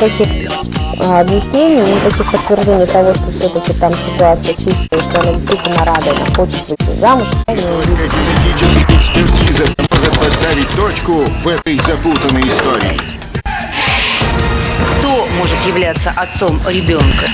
никаких объяснений, никаких подтверждений того, что все-таки там ситуация чистая, что она действительно рада, она хочет выйти замуж, я не увидела. Юридическая экспертиза может поставить точку в этой запутанной истории. Кто может являться отцом ребенка?